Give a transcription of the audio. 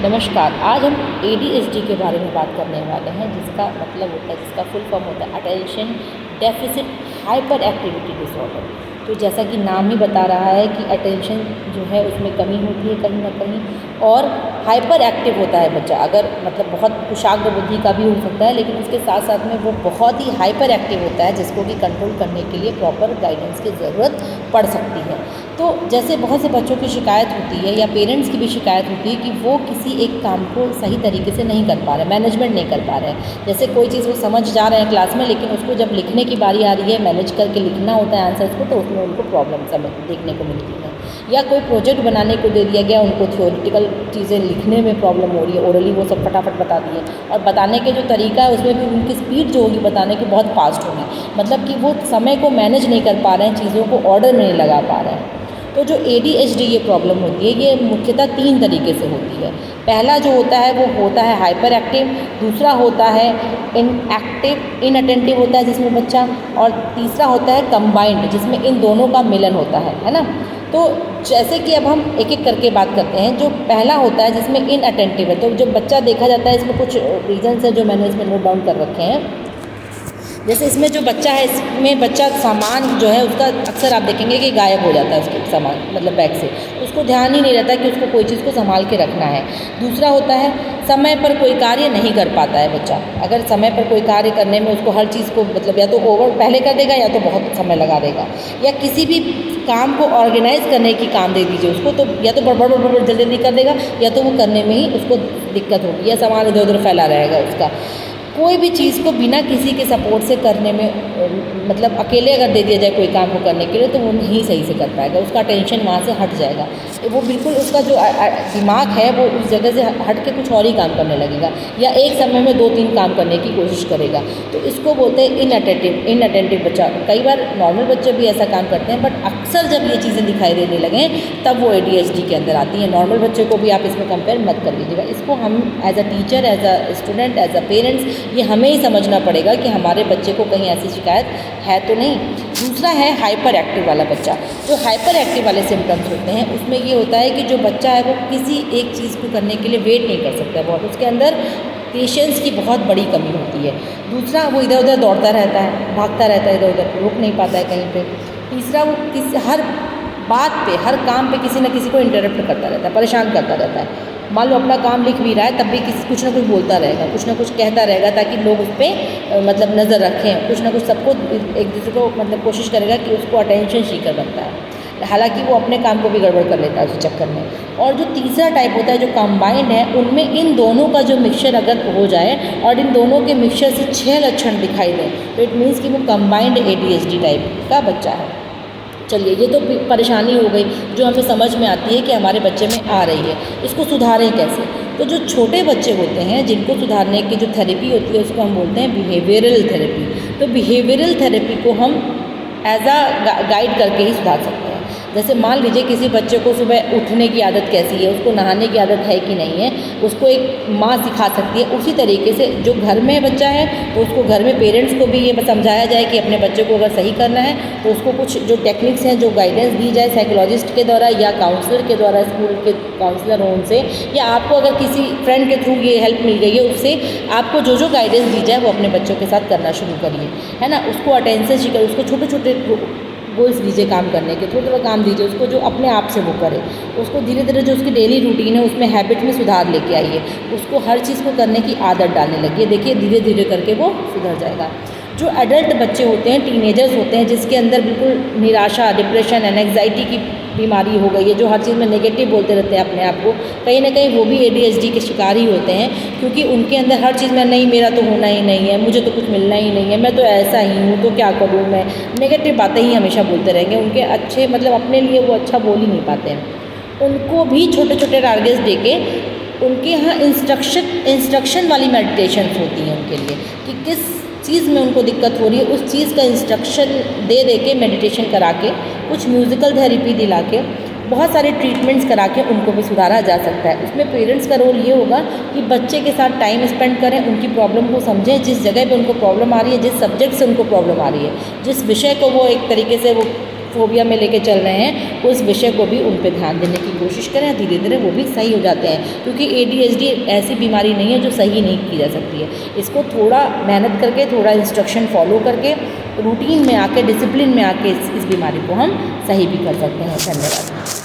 नमस्कार। आज हम ADHD के बारे में बात करने वाले हैं, जिसका मतलब होता है, जिसका फुल फॉर्म होता है attention deficit hyper activity disorder. तो जैसा कि नाम ही बता रहा है कि अटेंशन जो है उसमें कमी होती है कहीं ना कहीं, और हाइपर एक्टिव होता है बच्चा। अगर मतलब बहुत कुशाग्र बुद्धि का भी हो सकता है, लेकिन उसके साथ साथ में वो बहुत ही हाइपर एक्टिव होता है, जिसको कि कंट्रोल करने के लिए प्रॉपर गाइडेंस की ज़रूरत पड़ सकती है। तो जैसे बहुत से बच्चों की शिकायत होती है या पेरेंट्स की भी शिकायत होती है कि वो किसी एक काम को सही तरीके से नहीं कर पा रहे, मैनेजमेंट नहीं कर पा रहे हैं। जैसे कोई चीज़ वो समझ जा रहे हैं क्लास में, लेकिन उसको जब लिखने की बारी आ रही है, मैनेज करके लिखना होता है आंसर्स को, तो उसमें उनको प्रॉब्लम समझ देखने को मिलती है। या कोई प्रोजेक्ट बनाने को दे दिया गया, उनको थ्योरेटिकल चीज़ें लिखने में प्रॉब्लम हो रही है, ओरली वो सब फटाफट बता दिए, और बताने के जो तरीका है उसमें भी उनकी स्पीड जो होगी बताने की बहुत फास्ट होगी। मतलब कि वो समय को मैनेज नहीं कर पा रहे हैं, चीज़ों को ऑर्डर में नहीं लगा पा रहे हैं। तो जो ADHD ये प्रॉब्लम होती है, ये मुख्यतः 3 तरीके से होती है। पहला जो होता है वो होता है हाइपर एक्टिव, दूसरा होता है इनअटेंटिव होता है जिसमें बच्चा, और तीसरा होता है कंबाइंड, जिसमें इन दोनों का मिलन होता है ना। तो जैसे कि अब हम एक एक करके बात करते हैं। जो पहला होता है जिसमें इनअटेंटिव है, तो जो बच्चा देखा जाता है, इसमें कुछ रीजन्स है जो मैंने इसमें नोट डाउन कर रखे हैं। जैसे इसमें जो बच्चा है, इसमें बच्चा सामान जो है उसका अक्सर आप देखेंगे कि गायब हो जाता है, उसके सामान मतलब बैग से, उसको ध्यान ही नहीं रहता कि उसको कोई चीज़ को संभाल के रखना है। दूसरा होता है समय पर कोई कार्य नहीं कर पाता है बच्चा। अगर समय पर कोई कार्य करने में उसको हर चीज़ को मतलब या तो ओवर पहले कर देगा या तो बहुत समय लगा देगा, या किसी भी काम को ऑर्गेनाइज करने की काम दे दीजिए उसको, तो या तो बड़बड़ जल्दी जल्दी कर देगा, या तो वो करने में ही उसको दिक्कत होगी, या सामान इधर उधर फैला रहेगा उसका। कोई भी चीज़ को बिना किसी के सपोर्ट से करने में मतलब अकेले अगर दे दिया जाए कोई काम को करने के लिए, तो वो नहीं सही से कर पाएगा, उसका टेंशन वहाँ से हट जाएगा। वो बिल्कुल उसका जो दिमाग है वो उस जगह से हट के कुछ और ही काम करने लगेगा, या एक समय में 2-3 काम करने की कोशिश करेगा। तो इसको बोलते हैं इनअटेंटिव बच्चा। कई बार नॉर्मल बच्चे भी ऐसा काम करते हैं, बट अक्सर जब ये चीज़ें दिखाई देने लगें तब वो ADHD के अंदर आती हैं। नॉर्मल बच्चे को भी आप इसमें कंपेयर मत कर लीजिएगा। इसको हम as a teacher, as a student, as a parents, ये हमें ही समझना पड़ेगा कि हमारे बच्चे को कहीं ऐसी शिकायत है तो नहीं। दूसरा है हाइपर एक्टिव वाला बच्चा। जो हाइपर एक्टिव वाले सिम्टम्स होते हैं उसमें ये होता है कि जो बच्चा है वो किसी एक चीज़ को करने के लिए वेट नहीं कर सकता है बहुत, उसके अंदर पेशेंस की बहुत बड़ी कमी होती है। दूसरा, वो इधर उधर दौड़ता रहता है, भागता रहता है इधर उधर, रुक नहीं पाता है कहीं पे। तीसरा, वो हर बात पे, हर काम पे किसी न किसी को इंटरप्ट करता रहता है, परेशान करता रहता है। मान लो अपना काम लिख भी रहा है, तब भी कुछ ना कुछ बोलता रहेगा, कुछ ना कुछ कहता रहेगा, ताकि लोग उस पर मतलब नज़र रखें, कुछ ना कुछ सबको एक दूसरे को मतलब कोशिश करेगा कि उसको अटेंशन सीकर बनता है। हालांकि वो अपने काम को भी गड़बड़ कर लेता है उस चक्कर में। और जो तीसरा टाइप होता है जो कंबाइंड है, उनमें इन दोनों का जो मिक्सचर अगर हो जाए और इन दोनों के मिक्सचर से 6 लक्षण दिखाई दें, तो इट मीन्स कि वो कंबाइंड ADHD टाइप का बच्चा है। चलिए, ये तो परेशानी हो गई जो हमें समझ में आती है कि हमारे बच्चे में आ रही है। इसको सुधारें कैसे? तो जो छोटे बच्चे होते हैं जिनको सुधारने की जो थेरेपी होती है उसको हम बोलते हैं बिहेवियरल थेरेपी। तो बिहेवियरल थेरेपी को हम एज अ गाइड करके ही सुधार सकते हैं। जैसे मान लीजिए किसी बच्चे को सुबह उठने की आदत कैसी है, उसको नहाने की आदत है कि नहीं है, उसको एक माँ सिखा सकती है। उसी तरीके से जो घर में बच्चा है तो उसको घर में पेरेंट्स को भी ये समझाया जाए कि अपने बच्चे को अगर सही करना है तो उसको कुछ जो टेक्निक्स हैं, जो गाइडेंस दी जाए साइकोलॉजिस्ट के द्वारा या काउंसलर के द्वारा, स्कूल के काउंसलर हो उनसे, या आपको अगर किसी फ्रेंड के थ्रू ये हेल्प मिल गई है उससे, आपको जो जो गाइडेंस दी जाए वो अपने बच्चों के साथ करना शुरू करिए, है ना। उसको अटेंशन सीखिए, उसको छोटे छोटे गोल्स दीजिए काम करने के, थोड़ा थोड़ा काम दीजिए उसको जो अपने आप से वो करे। उसको धीरे धीरे जो उसकी डेली रूटीन है उसमें हैबिट में सुधार लेके आइए, उसको हर चीज़ को करने की आदत डालने लगिए। देखिए धीरे धीरे करके वो सुधर जाएगा। जो एडल्ट बच्चे होते हैं, टीनेजर्स होते हैं, जिसके अंदर बिल्कुल निराशा, डिप्रेशन, एंग्जाइटी की बीमारी हो गई है, जो हर चीज़ में नेगेटिव बोलते रहते हैं अपने आप को, कहीं ना कहीं वो भी ADHD के शिकार ही होते हैं। क्योंकि उनके अंदर हर चीज़ में नहीं, मेरा तो होना ही नहीं है, मुझे तो कुछ मिलना ही नहीं है, मैं तो ऐसा ही हूँ, तो क्या करूँ मैं, नेगेटिव बातें ही हमेशा बोलते रहेंगे। उनके अच्छे मतलब अपने लिए वो अच्छा बोल ही नहीं पाते हैं। उनको भी छोटे छोटे टारगेट्स दे के उनके यहाँ इंस्ट्रक्शन वाली मेडिटेशंस होती हैं उनके लिए, कि किस चीज़ में उनको दिक्कत हो रही है, उस चीज़ का इंस्ट्रक्शन दे के मेडिटेशन करा के, कुछ म्यूज़िकल थेरेपी दिला के, बहुत सारे ट्रीटमेंट्स करा के उनको भी सुधारा जा सकता है। उसमें पेरेंट्स का रोल ये होगा कि बच्चे के साथ टाइम स्पेंड करें, उनकी प्रॉब्लम को समझें, जिस जगह पे उनको प्रॉब्लम आ रही है, जिस सब्जेक्ट से उनको प्रॉब्लम आ रही है, जिस विषय को वो एक तरीके से वो फोबिया में लेके चल रहे हैं, उस विषय को भी उन पे ध्यान देने की कोशिश करें, धीरे धीरे वो भी सही हो जाते हैं। क्योंकि ADHD ऐसी बीमारी नहीं है जो सही नहीं की जा सकती है। इसको थोड़ा मेहनत करके, थोड़ा इंस्ट्रक्शन फॉलो करके, रूटीन में आके, डिसिप्लिन में आके इस बीमारी को हम सही भी कर सकते हैं। धन्यवाद।